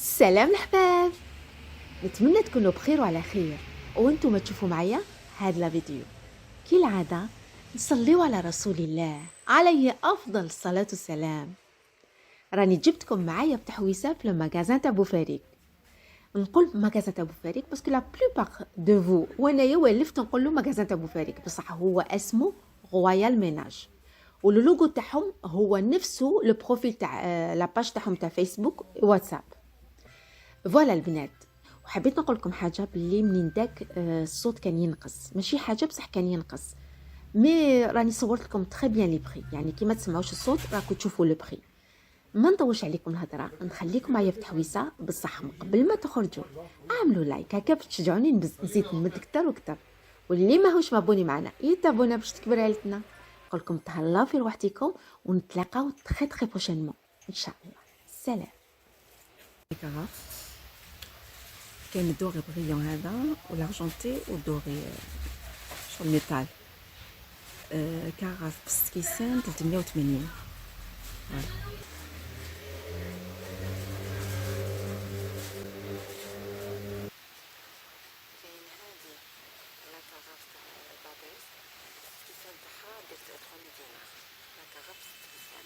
سلام الحباب، نتمنى تكونوا بخير وعلى خير وانتم تشوفوا معايا هاد لا فيديو. كالعادة نصليو على رسول الله عليه افضل الصلاة والسلام. راني جبتكم معايا بتحويسه في المغازان تاع بوفاريك. نقول مغازان تاع بوفاريك باسكو لا بلوبار دو فو وانايا ولفت نقول له مغازان تاع بوفاريك، بصح هو اسمه رويال ميناج، واللوغو تاعهم هو نفسه لو بروفيل تاع لا باج تاعهم تاع فيسبوك واتساب. فوالا البنات، وحبيت نقول لكم حاجه باللي منين داك الصوت كان ينقص، ماشي حاجه بصح كان ينقص، مي راني صورت لكم تري بيان لي بري، يعني كي ما تسمعوش الصوت راكم تشوفوا لو بري. ما نطولش عليكم الهضره، نخليكم معايا في تحويسه بصح قبل ما تخرجوا اعملوا لايك هكا باش تشجعوني نزيد نمد اكثر واكثر، واللي ماهوش مابوني معنا يتابونا باش تكبر عيلتنا. نقول لكم تهلاو في روحتكم ونتلاقاو تري بروشينمون ان شاء الله. سلام. كاين الدوري بغيون هذا والارجنتي والدوري شغل ميتال. كاغاف بستكيسان 380. كاين هذه لا كاغاف تاع بابيس بستكيسان تاعها درت 300 دينار. لا كاغاف بستكيسان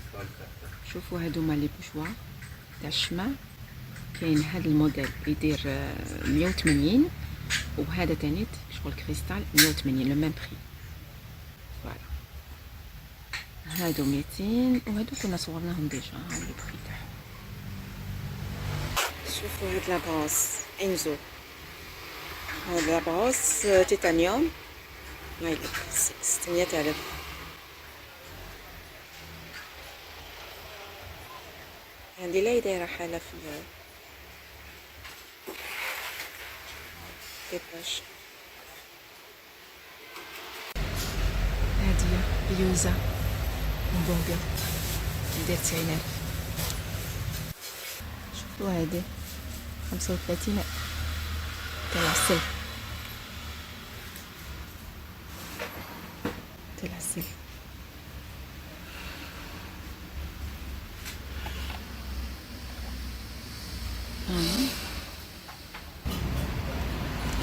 300,000. شوفوا هادوما لي بوشوا تاع الشمع. كاين هذا الموديل يدير 180 وهذا تاني شغل كريستال 180 لو ميم بري. فوالا هادو 200 وهادو كنا صورناهم ديجا، ها لي بري تاعهم. شوفوا هاد لاباس انزو، هاد لاباس تيتانيوم هايلك 600,000. عندي لا دايره حاله في كيفاش هادية بيوزة مبوبة ندير 90,000. شوفوا هادي 35 تاع العسل، تاع العسل.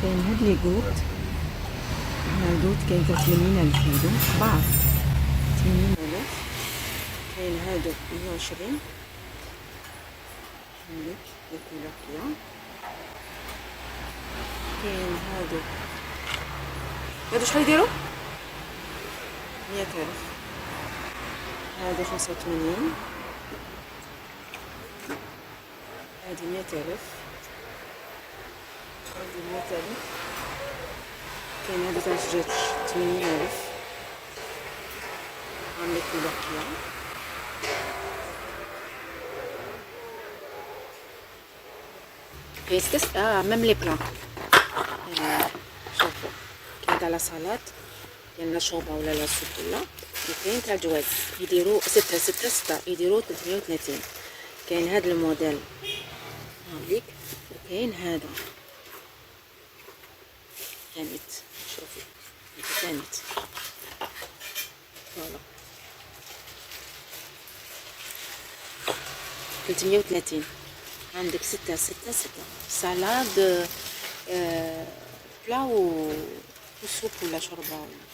كاين هاد لي قوط، هادو كاين 80,000 هادو كبار 80,000. كاين هادو 120 هادو لي كولور كيا. كاين هادو شحال يديرو 100,000. هادو 85. هادي 100,000. هادي 100,000. كاين هادو تاع الجيتش 80,000. هاهم لي كولور كيا. كيستس ميم لي بلان. شوفوا كاين تاع لا صالات، كاين لا شوربه ولا لا سوب ولا، وكاين تاع الجواز يديروا 6 يديروا 330. كاين هاد الموديل هاوليك، وكاين هذا كانت شوفي كانت فوالا 330. عندك 6 سالاد بلا وسوب ولا شوربه ولا.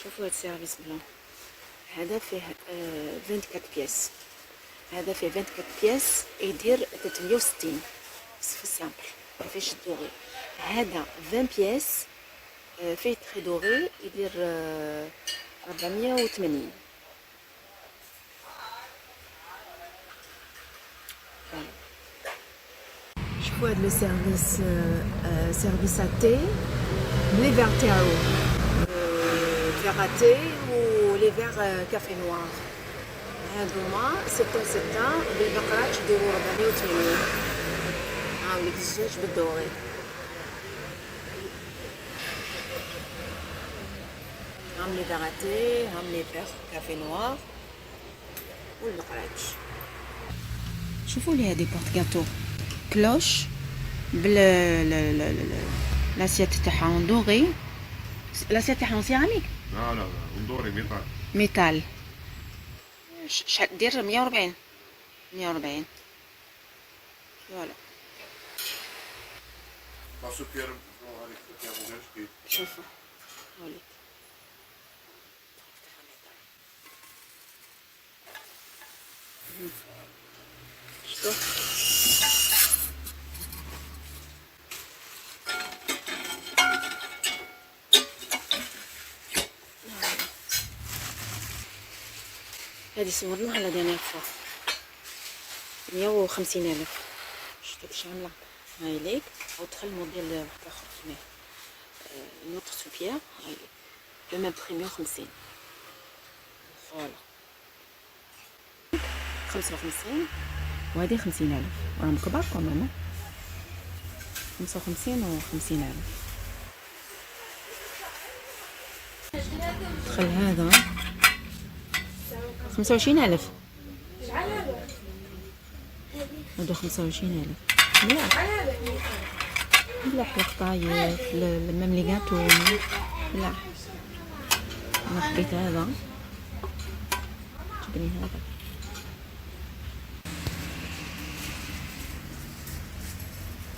شوفوا هاد السيرفيس بلان، هذا فيه 24 بياس، هذا فيه 24 بياس يدير 360 في السامبل ما فيش الدوغي. هذا 20 بياس فيه تري دوغي يدير 480. شوفوا هذا لو سيرفيس، سيرفيس اتي لي فير تاعو فيغ اتي ولي فيغ كافي نوار. هادوما 6 بالبقرات يديروا 480. هاوليك الزوج بالدوري. هام لي فيغاتي، هام لي فيغ كافي نوار والبقرات. شوفوا لي هادي بورت غاتو كلوش بال لاسيات تاعها دوري، لاسيات تاعها سيراميك. لا لا لا، اندوري ميطال. ميتال. شحال دير 140؟ 140. فوالا. Pas super avec le camouflage qui شوفوا هوليك. شفتوا؟ هادي صورناها لا دانيير فوا 150,000. شفتي كيش عاملة؟ هاي ليك. أو دخل موديل واحد آخر هنا نوتر سوبيير. هاي ليك لو ميم بخي 150. فوالا 55. وهادي 50,000. راهم كبار كوميم. 55 و 50,000. دخل هذا 25,000. هادو 25,000. ملاح ملاح القطايف ميم لي غاتو ملاح. انا حبيت هذا، عجبني هذا.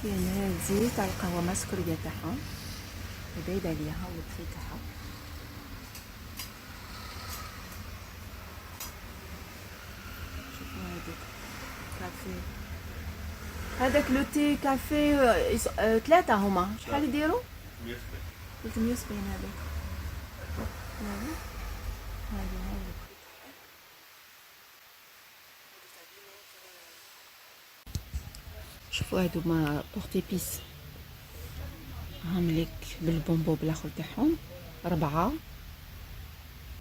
كاين هادي تاع القهوه مع السكريه تاعها وبايده عليها والبخي تاعها. شوفوا هادوك كافي. هذاك لو تي كافي ثلاثة هما شحال يديروا؟ 370 هذاك. هذا شوفوا هادو ما بورتي بيس هام ليك بالبومبو بالاخر تاعهم 4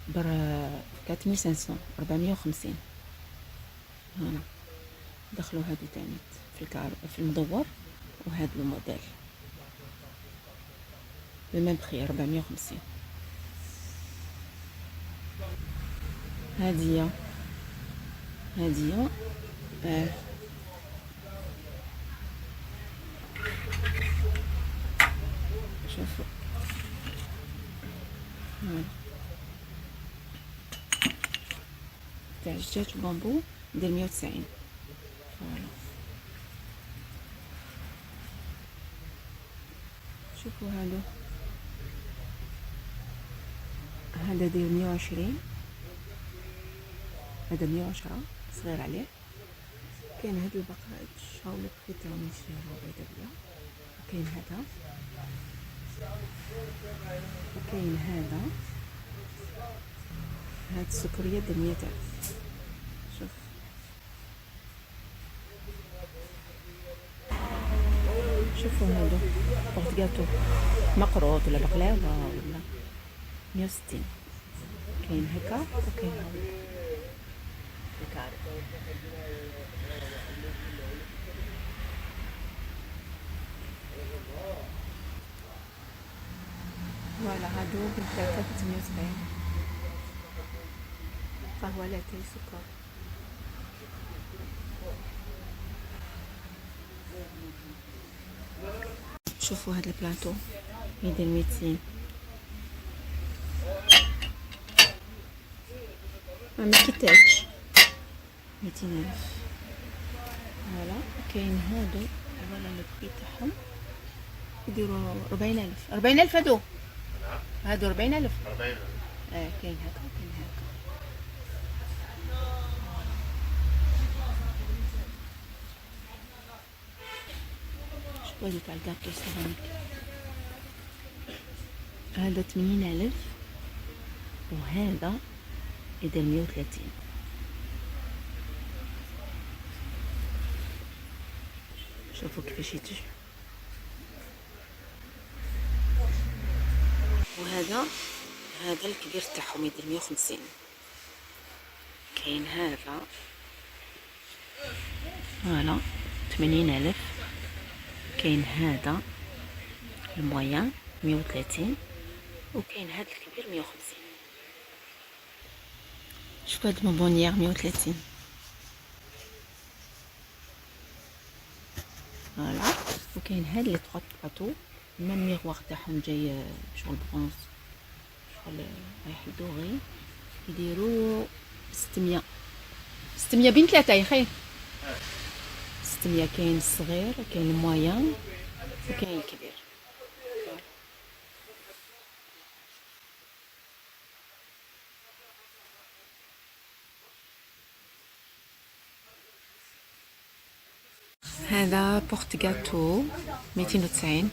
بر 4500 450. هنا دخلوا هادو تاني في المدور وهذا الموديل بميم بخي 450. هادية شوفوا تاع الدجاج بامبو ندير 190. فوالا شوفوا هذا داير 120. هذا 110 صغير عليه. كاين هاد البقرة شاولو بخيت راهم يشريوها بيضا بلا. وكاين هذا وكاين هاد السكرية د 100,000. شوف شوفوا هادو بورت جاتو مقروط ولا بقلاوة ولا 160. كاين هكا وكاين هكا. فوالا هادو بالثلاثة 370. قهوة لاتيه سكر. شوفوا هاد البلاطو يدير 200. ما كيتاش 200,000. فوالا كاين هادو اولا البري تاعهم يديروا 40,000. 40,000 هادو 40,000. 40. كاين هكا وكاين هكا. شوفوا هادو تاع الكابتو سيراميك هذا 80,000 وهذا يدير 130. شوفوا كيفاش يتجه. وهذا الكبير تاعهم يدير 150. كاين هذا فوالا 80,000. كاين هذا المويان 130. وكاين هذا الكبير 150. شوف هاد البونبونيير 130. فوالا وكاين هاد لي 3 بلاطو ميم ميغوار تاعهم جاي شغل برونز. رايح لدوغي يديروا 600 بين 3 يا خي. 600 كاين الصغير كاين المويان وكاين الكبير. هذا بورت جاتو 290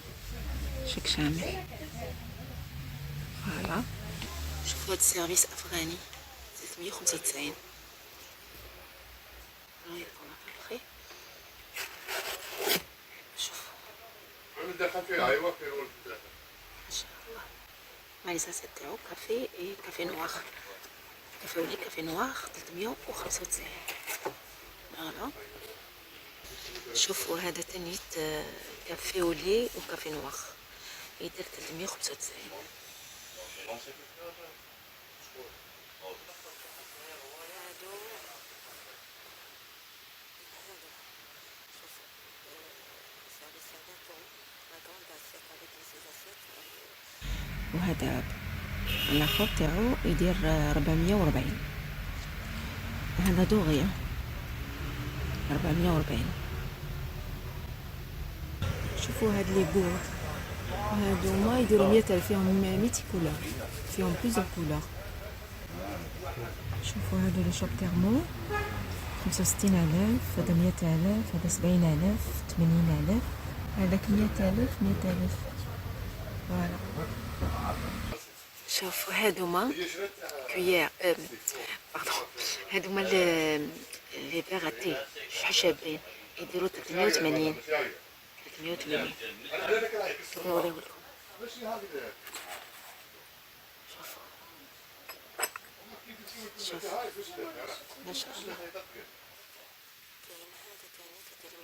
شك شامل. فوالا شوفوا هاد السيرفيس افغاني 395. شوفوا عم ندخل فيها ايوا في اول ما شاء الله. مايزاسات تاعو كافي اي كافي نوار. كافي ولي كافي نوار 395. فوالا شوفوا هذا تانيت كافي ولي وكافي نوار يدير 395. وهذا الاخر تاعو يدير 440. هذا دوغيا 440. شوفوا هاد لي بور هادو ما يديروا 100,000 فيهم 100 كولور فيهم بلوزيغ كولور. شوفوا هادو لي شوب تيرمو 65,000 هذا 100,000 هذا 70,000 80,000 هذاك 100,000 100,000. فوالا شوفوا هادوما كويير باردون هادوما لي فيغاتي حشابين يديروا 380. 380 نوريهم لكم. شوفوا ما شاء الله. كاين هذا ثاني 390.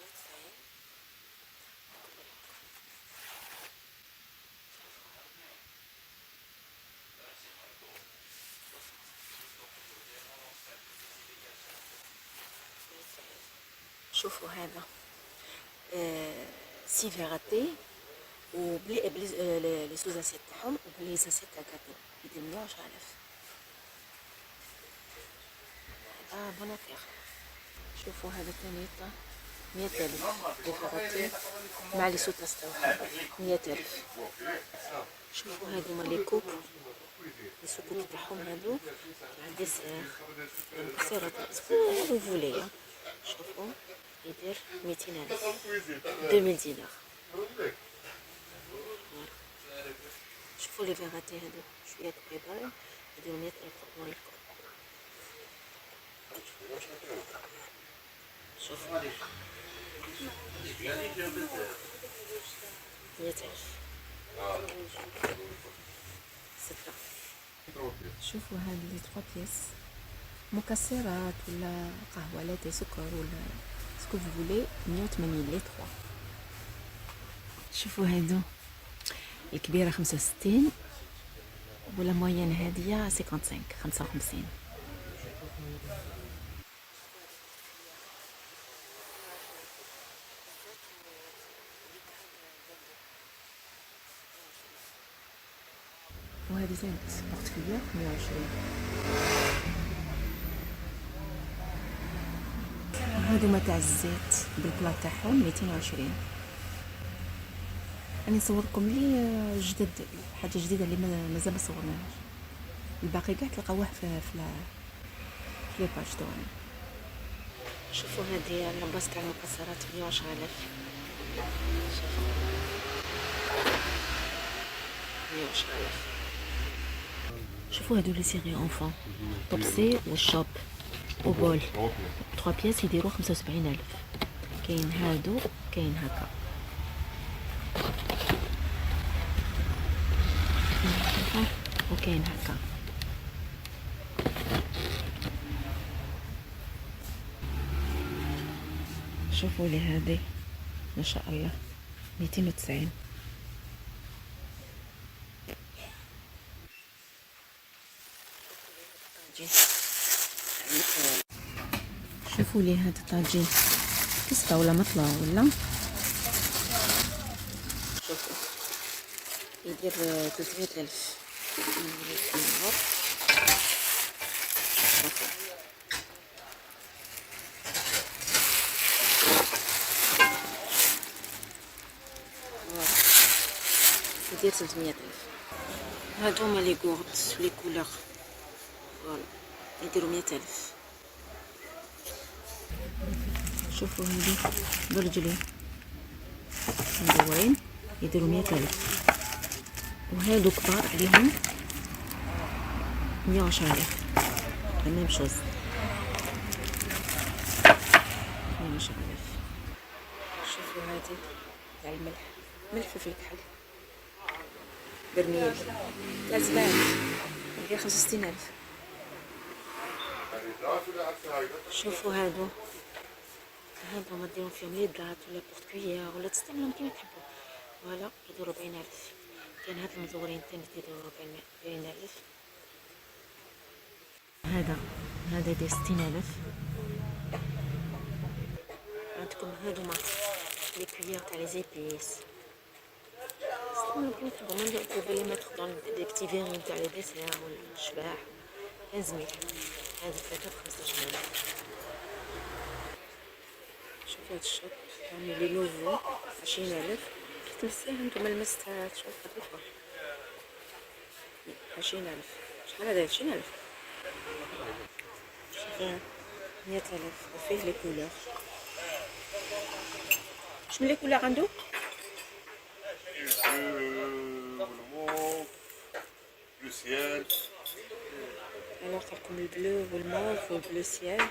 شوفوا هذا سي فيغاتي وبلي لي سوزاسيت تاعهم وبلي زاسيت تاع كاتو يدير 110,000. هذا بون افير. شوفوا هذا ثاني 100,000 لي فيغاتي مع لي سوتاس تاعهم 100,000. شوفوا هادوما لي كوب لي سوكوب تاعهم هادو تاع الديسير القصيرة تاع هادو فولي. شوفوا يدير 200,000 2000 دينار. شوفوا لي فيغاتي هادو شويه كبيبان يديروا 100,000 نوريكم. شوفوا 100,000 6. شوفوا هاد لي 3 بيس مكسرات ولا قهوه لاتيه سكر ولا سكو فولي 180 لي 3. شوفوا هادو الكبيره 65 ولا موين هاديه 55. وهذه زينت بورتفيلير 120. هادو متاع الزيت بالبلا تاعهم 220. راني نصوركم لي جدد حاجه جديده اللي مازال ما صورناهاش. الباقي كاع تلقاوه في لي باج تاعنا. شوفوا هذه اللباس تاع المكسرات 110,000. شوفوا 110,000. شوفوا هادو لي سيري انفون طوبسي والشوب وبول 3 بياس يديروا 75,000. كاين هادو كاين هكا وكاين هكا. شوفوا لي هذه ما شاء الله 290. شوفوا لي هذا الطاجين كسبه ولا مطلع ولا شوفوا يدير 300,000 النار. ندير 300,000. هادو هما لي كورد لي كولور، فوالا يديرو 100,000. شوفوا هادو برجلين مدورين يديرو 100,000، وهادو كبار عليهم 110,000. لا ميم شوز، 110,000. شوفوا هادي تاع الملح، ملح فلفل كحل، برميل تاع زبال ندير 65,000. شوفوا هادو ما ديروا فيهم لي دات ولا بورتكويير ولا تستعملهم كيما تحبوا، فوالا يديروا 40,000. كان هاد المزورين تاني يديروا 40,000. هذا يدير 60,000. عندكم هادوما لي كويير تاع لي زيبيس، استعملوا كيما تحبوا. من بوفي لي ميتر دون دي بتي فيرين تاع لي ديسير ولا الشباح. 15,000. هادو 3 ب15,000. شوفوا هاد الشوط يعني لي نوفو 20,000. تمسيه نتوما المستات، شوف خفيفة 20,000. شحال هذا 20,000؟ شوفوا 100,000. وفيه لي كولور. واش من لي كولور عنده؟ بلو سيال. الوغ تاعكم البلو والموف والبلو سيال،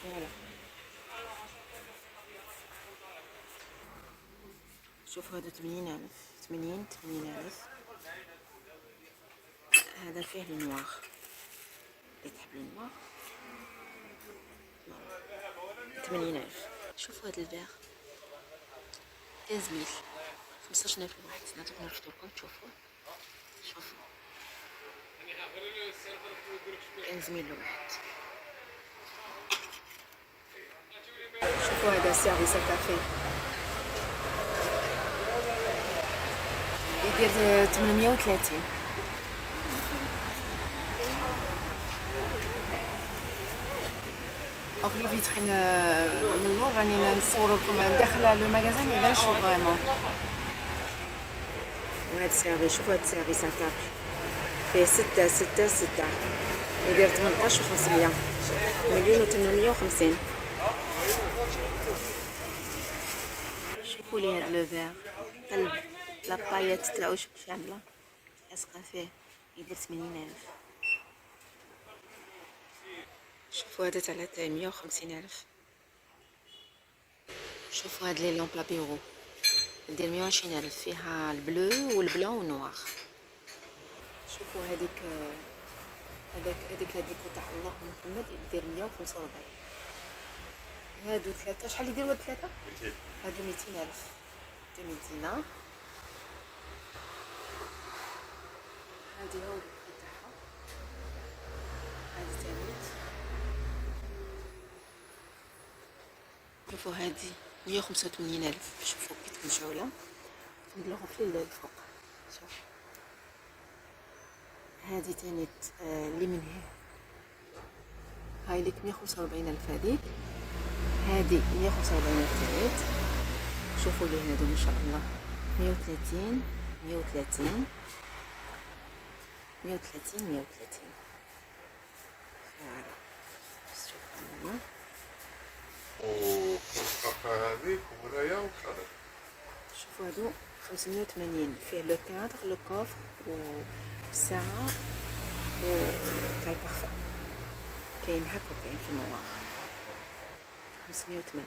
فوالا. شوفوا هذا 80,000. 80,000. هذا فيه النوار، اللي تحب النوار 80,000. شوفوا هذا الفيغ 15,000. 15,000 لواحد. نعطيكم نرفدو لكم تشوفوا. شوفوا 15,000 لواحد. شوفوا هذا سيرفيس الكافي يدير 830. اوف لي فيترين من اللور راني نصور لكم داخل لو ماغازان ما يبانش فريمون. وهذا السيرفيس، شوفوا هذا السيرفيس الكافي فيه 6 يدير 18,500. 1,850. شوفوا لي هاد لو فيغ قلب لابايات تاعو، شوف شامله لاصقه فيه، يدير 80,000. شوفوا هذا تاع 150,000. شوفوا هاد لي لامب لا بيرو يدير 120,000. فيها البلو والبلون والنوار. شوفوا هذيك هذيك تاع الله محمد يدير 145. هادو 3 شحال يديروا هاد 3؟ هادو 200,000. دي مدينة. هادي هو البري تاعها. هادي تانيت. شوفوا هادي 185,000. شوفوا كي مشعولة نديروها في الفوق. شوف هادي تانيت اللي من هاي ليك 145,000. هادي 145,000 تانيت. شوفوا لي هادو ما شاء الله 130 130 130 130. فوالا شوفوا هنا. هذيك وهنايا وكذا. شوفوا هادو 580. فيه لو كادر لو كوفر والساعة تاع البارفان. كاين هكا وكاين في النوار 580.